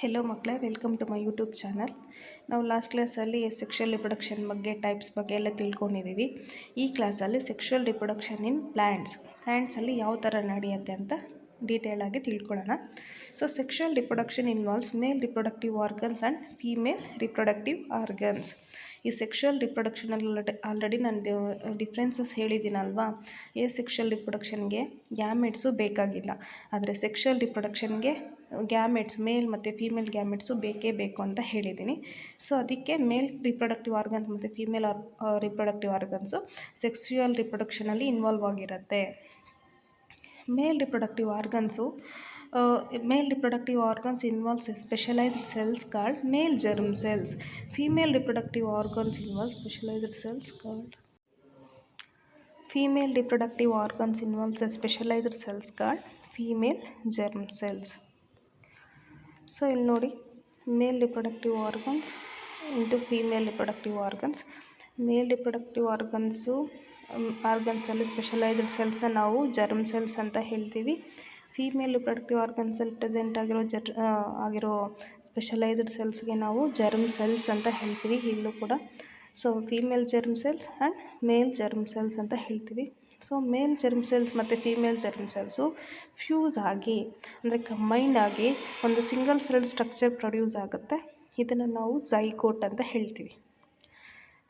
Hello ಮಕ್ಕಳೇ, welcome to my YouTube channel. ನಾವು last ಕ್ಲಾಸಲ್ಲಿ ಸೆಕ್ಷುವಲ್ ರಿಪ್ರೊಡಕ್ಷನ್ ಬಗ್ಗೆ, ಟೈಪ್ಸ್ ಬಗ್ಗೆ ಎಲ್ಲ ತಿಳ್ಕೊಂಡಿದ್ದೀವಿ. ಈ ಕ್ಲಾಸಲ್ಲಿ ಸೆಕ್ಷುವಲ್ ರಿಪ್ರೊಡಕ್ಷನ್ ಇನ್ ಪ್ಲ್ಯಾಂಟ್ಸಲ್ಲಿ ಯಾವ ಥರ ನಡೆಯುತ್ತೆ ಅಂತ ಡೀಟೇಲಾಗಿ ತಿಳ್ಕೊಳ್ಳೋಣ. So sexual reproduction involves mail reproductive organs and female reproductive organs. ಈ ಸೆಕ್ಷುವಲ್ ರಿಪ್ರೊಡಕ್ಷನಲ್ಲಿ ಆಲ್ರೆಡಿ ನಾನು ಡಿಫ್ರೆನ್ಸಸ್ ಹೇಳಿದ್ದೀನಲ್ವಾ. ಸೆಕ್ಷುವಲ್ ರಿಪ್ರೊಡಕ್ಷನ್ಗೆ ಗ್ಯಾಮೆಟ್ಸು ಬೇಕಾಗಿಲ್ಲ, ಆದರೆ ಸೆಕ್ಷುವಲ್ ರಿಪ್ರೊಡಕ್ಷನ್ಗೆ ಗ್ಯಾಮೆಟ್ಸ್, ಮೇಲ್ ಮತ್ತು ಫೀಮೇಲ್ ಗ್ಯಾಮೆಟ್ಸು ಬೇಕೇ ಬೇಕು ಅಂತ ಹೇಳಿದ್ದೀನಿ. ಸೊ ಅದಕ್ಕೆ ಮೇಲ್ ರಿಪ್ರೊಡಕ್ಟಿವ್ ಆರ್ಗನ್ಸ್ ಮತ್ತು ಫೀಮೇಲ್ ರಿಪ್ರೊಡಕ್ಟಿವ್ ಆರ್ಗನ್ಸು ಸೆಕ್ಸುವಲ್ ರಿಪ್ರೊಡಕ್ಷನಲ್ಲಿ ಇನ್ವಾಲ್ವ್ ಆಗಿರುತ್ತೆ. Male reproductive organs involves specialized cells called male germ cells. Female reproductive organs involve specialized cells called female germ cells. So ಇಲ್ಲಿ ನೋಡಿ, male reproductive organs into female reproductive organs. Male reproductive ಆರ್ಗನ್ಸಲ್ಲಿ specialised ಸೆಲ್ಸ್ನ ನಾವು germ cells ಅಂತ ಹೇಳ್ತೀವಿ. Female reproductive ಆರ್ಗನ್ಸಲ್ಲಿ present ಆಗಿರೋ specialised ಸೆಲ್ಸ್ಗೆ ನಾವು ಜರ್ಮ್ ಸೆಲ್ಸ್ ಅಂತ ಹೇಳ್ತೀವಿ ಇಲ್ಲೂ ಕೂಡ. So female germ cells and male germ cells ಅಂತ ಹೇಳ್ತೀವಿ. ಸೊ ಮೇಲ್ ಜರ್ಮ್ ಸೆಲ್ಸ್ ಮತ್ತು ಫೀಮೇಲ್ ಜರ್ಮ್ ಸೆಲ್ಸು ಫ್ಯೂಸ್ ಆಗಿ, ಅಂದರೆ ಕಂಬೈಂಡ್ ಆಗಿ ಒಂದು ಸಿಂಗಲ್ ಸೆಲ್ ಸ್ಟ್ರಕ್ಚರ್ ಪ್ರೊಡ್ಯೂಸ್ ಆಗುತ್ತೆ. ಇದನ್ನು ನಾವು ಝೈಗೋಟ್ ಅಂತ ಹೇಳ್ತೀವಿ.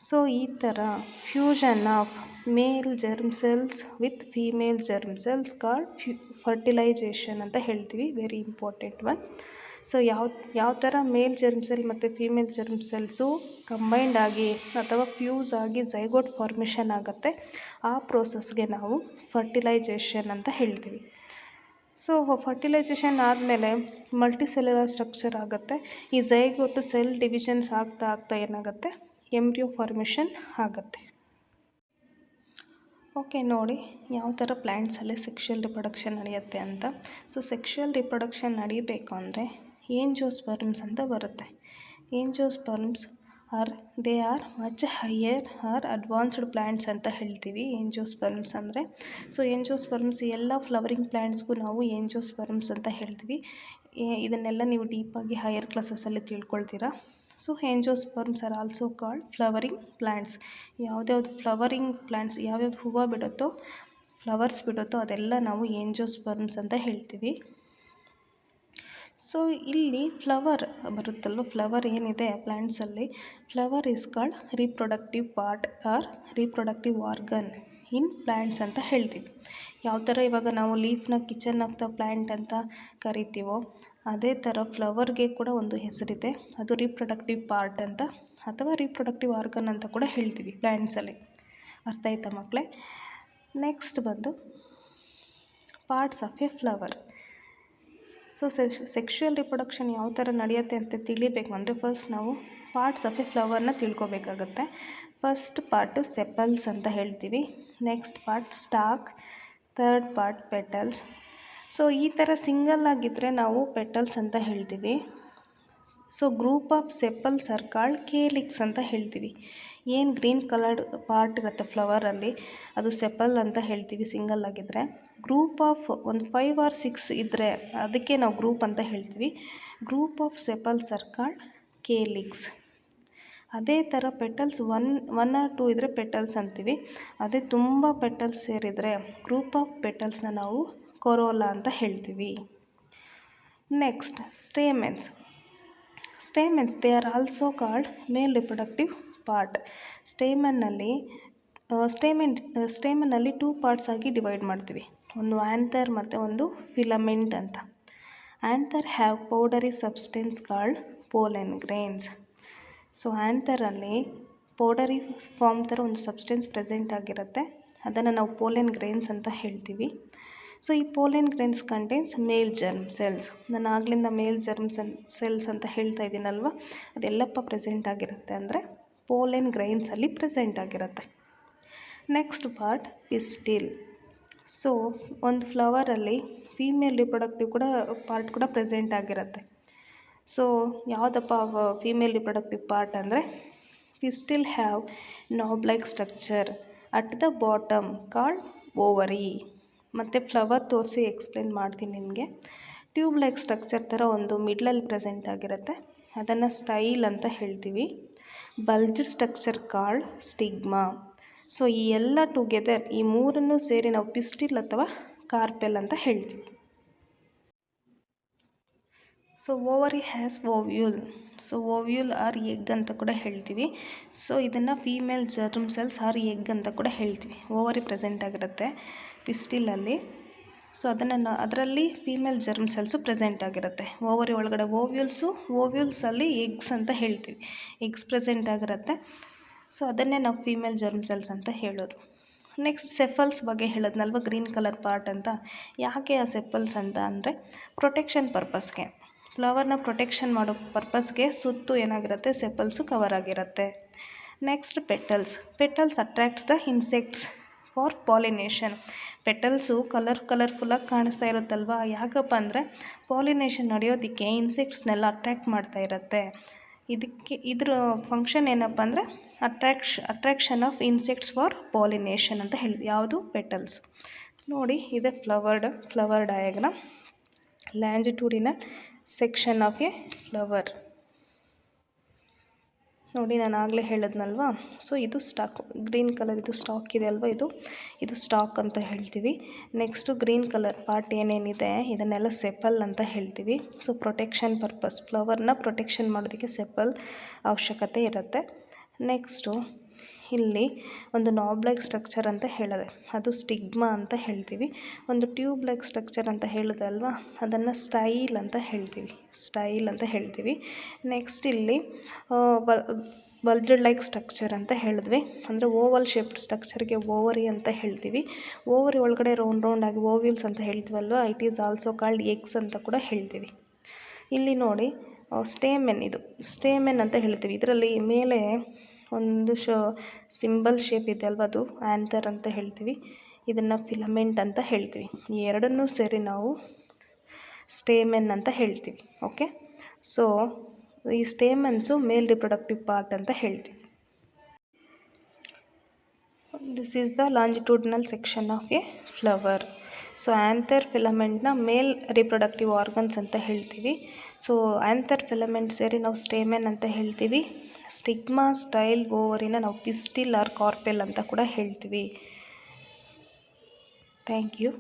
ಸೊ ಈ ಥರ fusion of male germ cells with female germ cells called fertilisation ಅಂತ ಹೇಳ್ತೀವಿ. Very important one. ಸೊ ಯಾವ ಥರ ಮೇಲ್ ಜರ್ಮ್ ಸೆಲ್ ಮತ್ತು ಫೀಮೇಲ್ ಜರ್ಮ್ ಸೆಲ್ಸು ಕಂಬೈಂಡ್ ಆಗಿ ಅಥವಾ ಫ್ಯೂಸ್ ಆಗಿ ಝೈಗೋಟ್ ಫಾರ್ಮೇಷನ್ ಆಗುತ್ತೆ, ಆ ಪ್ರೋಸೆಸ್ಗೆ ನಾವು ಫರ್ಟಿಲೈಜೇಷನ್ ಅಂತ ಹೇಳ್ತೀವಿ. ಸೊ ಫರ್ಟಿಲೈಜೇಷನ್ ಆದಮೇಲೆ ಮಲ್ಟಿಸೆಲ್ಯುಲರ್ ಸ್ಟ್ರಕ್ಚರ್ ಆಗುತ್ತೆ. ಈ ಝೈಗೋಟು ಸೆಲ್ ಡಿವಿಷನ್ಸ್ ಆಗ್ತಾ ಏನಾಗುತ್ತೆ, ಎಂಬ್ರಿಯೋ ಫಾರ್ಮೇಷನ್ ಆಗುತ್ತೆ. ಓಕೆ, ನೋಡಿ ಯಾವ ಥರ ಪ್ಲ್ಯಾಂಟ್ಸಲ್ಲಿ ಸೆಕ್ಷುವಲ್ ರಿಪ್ರೊಡಕ್ಷನ್ ನಡೆಯುತ್ತೆ ಅಂತ. ಸೊ ಸೆಕ್ಷುವಲ್ ರಿಪ್ರೊಡಕ್ಷನ್ ನಡೀಬೇಕು ಅಂದರೆ ಏಂಜಿಯೋಸ್ಪರ್ಮ್ಸ್ ಅಂತ ಬರುತ್ತೆ. Angiosperms they are much higher or advanced plants ಅಂತ ಹೇಳ್ತೀವಿ ಏಂಜಿಯೋಸ್ಪರ್ಮ್ಸ್ ಅಂದರೆ. ಸೊ ಏಂಜಿಯೋಸ್ಪರ್ಮ್ಸ್ ಎಲ್ಲ ಫ್ಲವರಿಂಗ್ ಪ್ಲ್ಯಾಂಟ್ಸ್ಗೂ ನಾವು ಏಂಜಿಯೋಸ್ಪರ್ಮ್ಸ್ ಅಂತ ಹೇಳ್ತೀವಿ. ಇದನ್ನೆಲ್ಲ ನೀವು ಡೀಪಾಗಿ ಹೈಯರ್ ಕ್ಲಾಸಸ್ಸಲ್ಲಿ ತಿಳ್ಕೊಳ್ತೀರಾ. So angiosperms are also called flowering plants. ಯಾವ್ದ್ಯಾವ್ದು ಫ್ಲವರಿಂಗ್ ಪ್ಲ್ಯಾಂಟ್ಸ್, ಯಾವ್ಯಾವ್ದು ಹೂವು ಬಿಡುತ್ತೋ, ಫ್ಲವರ್ಸ್ ಬಿಡುತ್ತೋ ಅದೆಲ್ಲ ನಾವು ಏಂಜಿಯೋಸ್ಪರ್ಮ್ಸ್ ಅಂತ ಹೇಳ್ತೀವಿ. ಸೊ ಇಲ್ಲಿ ಫ್ಲವರ್ ಬರುತ್ತಲ್ವ, ಫ್ಲವರ್ ಏನಿದೆ ಪ್ಲ್ಯಾಂಟ್ಸಲ್ಲಿ, flower is called reproductive part or reproductive organ in plants ಅಂತ ಹೇಳ್ತೀವಿ. ಯಾವ ಥರ ಇವಾಗ ನಾವು ಲೀಫ್ನ ಕಿಚನ್ ಆಫ್ ದ ಪ್ಲ್ಯಾಂಟ್ ಅಂತ ಕರಿತೀವೋ, ಅದೇ ಥರ ಫ್ಲವರ್ಗೆ ಕೂಡ ಒಂದು ಹೆಸರಿದೆ, ಅದು ರೀಪ್ರೊಡಕ್ಟಿವ್ ಪಾರ್ಟ್ ಅಂತ ಅಥವಾ ರೀಪ್ರೊಡಕ್ಟಿವ್ ಆರ್ಗನ್ ಅಂತ ಕೂಡ ಹೇಳ್ತೀವಿ ಪ್ಲ್ಯಾಂಟ್ಸಲ್ಲಿ. ಅರ್ಥ ಆಯ್ತಾ ಮಕ್ಕಳೇ? ನೆಕ್ಸ್ಟ್ ಬಂದು parts of a flower. So sexual reproduction ಯಾವ ಥರ ನಡೆಯುತ್ತೆ ಅಂತ ತಿಳಿಬೇಕು ಅಂದರೆ ಫಸ್ಟ್ ನಾವು ಪಾರ್ಟ್ಸ್ ಆಫ್ ಎ ಫ್ಲವರ್ನ ತಿಳ್ಕೊಬೇಕಾಗತ್ತೆ. ಫಸ್ಟ್ ಪಾರ್ಟು ಸೆಪಲ್ಸ್ ಅಂತ ಹೇಳ್ತೀವಿ, next part stalk, third part petals. So ಈ ಥರ ಸಿಂಗಲ್ ಆಗಿದ್ದರೆ ನಾವು ಪೆಟಲ್ಸ್ ಅಂತ ಹೇಳ್ತೀವಿ. So group of sepals are called calyx ಅಂತ ಹೇಳ್ತೀವಿ. ಏನು ಗ್ರೀನ್ ಕಲರ್ಡ್ ಪಾರ್ಟ್ ಇರುತ್ತೆ ಫ್ಲವರಲ್ಲಿ, ಅದು ಸೆಪಲ್ ಅಂತ ಹೇಳ್ತೀವಿ ಸಿಂಗಲ್ ಆಗಿದ್ದರೆ. ಗ್ರೂಪ್ ಆಫ್ ಒಂದು 5 or 6 ಇದ್ದರೆ ಅದಕ್ಕೆ ನಾವು ಗ್ರೂಪ್ ಅಂತ ಹೇಳ್ತೀವಿ. Group of sepals are called calyx. ಅದೇ ಥರ ಪೆಟಲ್ಸ್ 1 or 2 ಇದ್ದರೆ ಪೆಟಲ್ಸ್ ಅಂತೀವಿ. ಅದೇ ತುಂಬ ಪೆಟಲ್ಸ್ ಸೇರಿದರೆ ಗ್ರೂಪ್ ಆಫ್ ಪೆಟಲ್ಸ್ನ ನಾವು ಕೊರೋಲಾ ಅಂತ ಹೇಳ್ತೀವಿ. Next stamens they are also called male reproductive part. ಸ್ಟೇಮನ್ನಲ್ಲಿ 2 ಪಾರ್ಟ್ಸ್ ಆಗಿ ಡಿವೈಡ್ ಮಾಡ್ತೀವಿ, ಒಂದು ಆ್ಯಂಥರ್ ಮತ್ತು ಒಂದು ಫಿಲಮೆಂಟ್ ಅಂತ. Anther have powdery substance called pollen grains. So ಆ್ಯಂಥರಲ್ಲಿ ಪೌಡರಿ ಫಾರ್ಮ್ ಥರ ಒಂದು ಸಬ್ಸ್ಟೆನ್ಸ್ ಪ್ರೆಸೆಂಟ್ ಆಗಿರುತ್ತೆ, ಅದನ್ನು ನಾವು ಪೋಲೆನ್ ಗ್ರೇನ್ಸ್ ಅಂತ ಹೇಳ್ತೀವಿ. ಸೊ ಈ ಪೋಲೆನ್ ಗ್ರೇನ್ಸ್ ಕಂಟೈನ್ಸ್ ಮೇಲ್ ಜರ್ಮ್ ಸೆಲ್ಸ್. ನಾನು ಆಗ್ಲಿಂದ ಮೇಲ್ ಜರ್ಮ್ ಸೆಲ್ಸ್ ಅಂತ ಹೇಳ್ತಾ ಇದ್ದೀನಲ್ವ, ಅದೆಲ್ಲಪ್ಪ ಪ್ರೆಸೆಂಟ್ ಆಗಿರುತ್ತೆ ಅಂದರೆ ಪೋಲೆನ್ ಗ್ರೈನ್ಸಲ್ಲಿ ಪ್ರೆಸೆಂಟ್ ಆಗಿರುತ್ತೆ. Next part pistil. ಸೊ ಒಂದು ಫ್ಲವರಲ್ಲಿ ಫೀಮೇಲ್ ರಿಪ್ರೊಡಕ್ಟಿವ್ ಪಾರ್ಟ್ ಕೂಡ ಪ್ರೆಸೆಂಟ್ ಆಗಿರುತ್ತೆ. ಸೊ ಯಾವುದಪ್ಪ ಫೀಮೇಲ್ ರಿಪ್ರೊಡಕ್ಟಿವ್ ಪಾರ್ಟ್ ಅಂದರೆ pistil have knob like structure at the bottom called ovary. ಮತ್ತು ಫ್ಲವರ್ ತೋರಿಸಿ ಎಕ್ಸ್ಪ್ಲೇನ್ ಮಾಡ್ತೀನಿ ನಿಮಗೆ. ಟ್ಯೂಬ್ ಲೈಕ್ ಸ್ಟ್ರಕ್ಚರ್ ಥರ ಒಂದು ಮಿಡ್ಲಲ್ಲಿ ಪ್ರೆಸೆಂಟ್ ಆಗಿರುತ್ತೆ, ಅದನ್ನು ಸ್ಟೈಲ್ ಅಂತ ಹೇಳ್ತೀವಿ. ಬಲ್ಜ್ಡ್ ಸ್ಟ್ರಕ್ಚರ್ ಕಾಲ್ಡ್ ಸ್ಟಿಗ್ಮಾ. ಸೊ ಈ ಎಲ್ಲ ಟುಗೆದರ್, ಈ ಮೂರನ್ನು ಸೇರಿ ನಾವು ಪಿಸ್ಟಿಲ್ ಅಥವಾ ಕಾರ್ಪೆಲ್ ಅಂತ ಹೇಳ್ತೀವಿ. So ovary has ovule. So ovule or egg ಅಂತ ಕೂಡ ಹೇಳ್ತೀವಿ. ಸೊ ಇದನ್ನು female germ cells or egg ಅಂತ ಕೂಡ ಹೇಳ್ತೀವಿ. ಓವರಿ ಪ್ರೆಸೆಂಟ್ ಆಗಿರುತ್ತೆ ಪಿಸ್ಟಿಲಲ್ಲಿ. ಸೊ ಅದರಲ್ಲಿ ಫೀಮೇಲ್ ಜರ್ಮ್ ಸೆಲ್ಸು ಪ್ರೆಸೆಂಟ್ ಆಗಿರುತ್ತೆ. ಓವರಿ ಒಳಗಡೆ ಓವ್ಯೂಲ್ಸಲ್ಲಿ ಎಗ್ಸ್ ಅಂತ ಹೇಳ್ತೀವಿ. ಎಗ್ಸ್ ಪ್ರೆಸೆಂಟ್ ಆಗಿರುತ್ತೆ. ಸೊ ಅದನ್ನೇ ನಾವು ಫೀಮೇಲ್ ಜರ್ಮ್ ಸೆಲ್ಸ್ ಅಂತ ಹೇಳೋದು. ನೆಕ್ಸ್ಟ್ ಸೆಫಲ್ಸ್ ಬಗ್ಗೆ ಹೇಳೋದ್ನಲ್ವ, ಗ್ರೀನ್ ಕಲರ್ ಪಾರ್ಟ್ ಅಂತ. ಯಾಕೆ ಆ ಸೆಫಲ್ಸ್ ಅಂತ ಅಂದರೆ ಪ್ರೊಟೆಕ್ಷನ್ ಪರ್ಪಸ್ಗೆ, ಫ್ಲವರ್ನ ಪ್ರೊಟೆಕ್ಷನ್ ಮಾಡೋ ಪರ್ಪಸ್ಗೆ ಸುತ್ತು ಏನಾಗಿರುತ್ತೆ, ಸೆಪಲ್ಸು ಕವರ್ ಆಗಿರುತ್ತೆ. Next petals attracts the insects for pollination. Petals ಕಲರ್ಫುಲ್ಲಾಗಿ ಕಾಣಿಸ್ತಾ ಇರುತ್ತಲ್ವ, ಯಾಕಪ್ಪ ಅಂದರೆ ಪಾಲಿನೇಷನ್ ನಡೆಯೋದಕ್ಕೆ ಇನ್ಸೆಕ್ಟ್ಸ್ನೆಲ್ಲ ಅಟ್ರ್ಯಾಕ್ಟ್ ಮಾಡ್ತಾ ಇರುತ್ತೆ. ಇದ್ರ ಫಂಕ್ಷನ್ ಏನಪ್ಪ ಅಂದರೆ attraction of insects for pollination ಅಂತ ಹೇಳಿದ್ವಿ. ಯಾವುದು, ಪೆಟಲ್ಸ್. ನೋಡಿ, ಇದೆ flower diagram. Longitudinal section of a flower. ನೋಡಿ, ನಾನು ಆಗಲೇ ಹೇಳಿದ್ನಲ್ವಾ. ಸೊ ಇದು ಸ್ಟಾಕ್, ಗ್ರೀನ್ ಕಲರ್ ಇದು ಸ್ಟಾಕ್ ಇದೆ ಅಲ್ವಾ, ಇದು ಸ್ಟಾಕ್ ಅಂತ ಹೇಳ್ತೀವಿ. ನೆಕ್ಸ್ಟು ಗ್ರೀನ್ ಕಲರ್ ಪಾರ್ಟ್ ಏನೇನಿದೆ ಇದನ್ನೆಲ್ಲ ಸೆಪಲ್ ಅಂತ ಹೇಳ್ತೀವಿ. ಸೊ ಪ್ರೊಟೆಕ್ಷನ್ ಪರ್ಪಸ್, ಫ್ಲವರ್ನ ಪ್ರೊಟೆಕ್ಷನ್ ಮಾಡೋದಕ್ಕೆ ಸೆಪಲ್ ಅವಶ್ಯಕತೆ ಇರುತ್ತೆ. ನೆಕ್ಸ್ಟು ಇಲ್ಲಿ ಒಂದು ನಾಬ್ ಲೈಕ್ ಸ್ಟ್ರಕ್ಚರ್ ಅಂತ ಹೇಳಿದೆ, ಅದು ಸ್ಟಿಗ್ಮಾ ಅಂತ ಹೇಳ್ತೀವಿ. ಒಂದು ಟ್ಯೂಬ್ ಲೈಕ್ ಸ್ಟ್ರಕ್ಚರ್ ಅಂತ ಹೇಳಿದೆ ಅಲ್ವಾ, ಅದನ್ನು ಸ್ಟೈಲ್ ಅಂತ ಹೇಳ್ತೀವಿ. ನೆಕ್ಸ್ಟ್ ಇಲ್ಲಿ ಬಲ್ಜ್ಡ್ ಲೈಕ್ ಸ್ಟ್ರಕ್ಚರ್ ಅಂತ ಹೇಳಿದ್ವಿ, ಅಂದರೆ ಓವಲ್ ಶೇಪ್ಡ್ ಸ್ಟ್ರಕ್ಚರ್ಗೆ ಓವರಿ ಅಂತ ಹೇಳ್ತೀವಿ. ಓವರಿ ಒಳಗಡೆ ರೌಂಡ್ ಆಗಿ ಓವ್ಯೂಲ್ಸ್ ಅಂತ ಹೇಳ್ತೀವಲ್ವ, it is also called eggs ಅಂತ ಕೂಡ ಹೇಳ್ತೀವಿ. ಇಲ್ಲಿ ನೋಡಿ, ಸ್ಟೇಮೆನ್ ಅಂತ ಹೇಳ್ತೀವಿ. ಇದರಲ್ಲಿ ಮೇಲೆ ಒಂದು ಸಿಂಬಲ್ ಶೇಪ್ ಇದೆ ಅಲ್ವ, ಅದು ಆ್ಯಂಥರ್ ಅಂತ ಹೇಳ್ತೀವಿ. ಇದನ್ನು ಫಿಲಮೆಂಟ್ ಅಂತ ಹೇಳ್ತೀವಿ. ಈ ಎರಡನ್ನೂ ಸೇರಿ ನಾವು ಸ್ಟೇಮೆನ್ ಅಂತ ಹೇಳ್ತೀವಿ. ಓಕೆ, ಸೊ ಈ ಸ್ಟೇಮೆನ್ಸು ಮೇಲ್ ರಿಪ್ರೊಡಕ್ಟಿವ್ ಪಾರ್ಟ್ ಅಂತ ಹೇಳ್ತೀವಿ. This is the longitudinal section of a flower. So anther ಫಿಲಮೆಂಟ್ನ ಮೇಲ್ ರಿಪ್ರೊಡಕ್ಟಿವ್ ಆರ್ಗನ್ಸ್ ಅಂತ ಹೇಳ್ತೀವಿ. ಸೊ ಆ್ಯಂಥರ್ ಫಿಲಮೆಂಟ್ ಸೇರಿ ನಾವು ಸ್ಟೇಮೆನ್ ಅಂತ ಹೇಳ್ತೀವಿ. ಸ್ಟಿಗ್ಮಾ, ಸ್ಟೈಲ್, ಓವರಿನ ನಾವು ಪಿಸ್ಟಿಲ್ ಆರ್ ಕಾರ್ಪೆಲ್ ಅಂತ ಕೂಡ ಹೇಳ್ತೀವಿ. Thank you.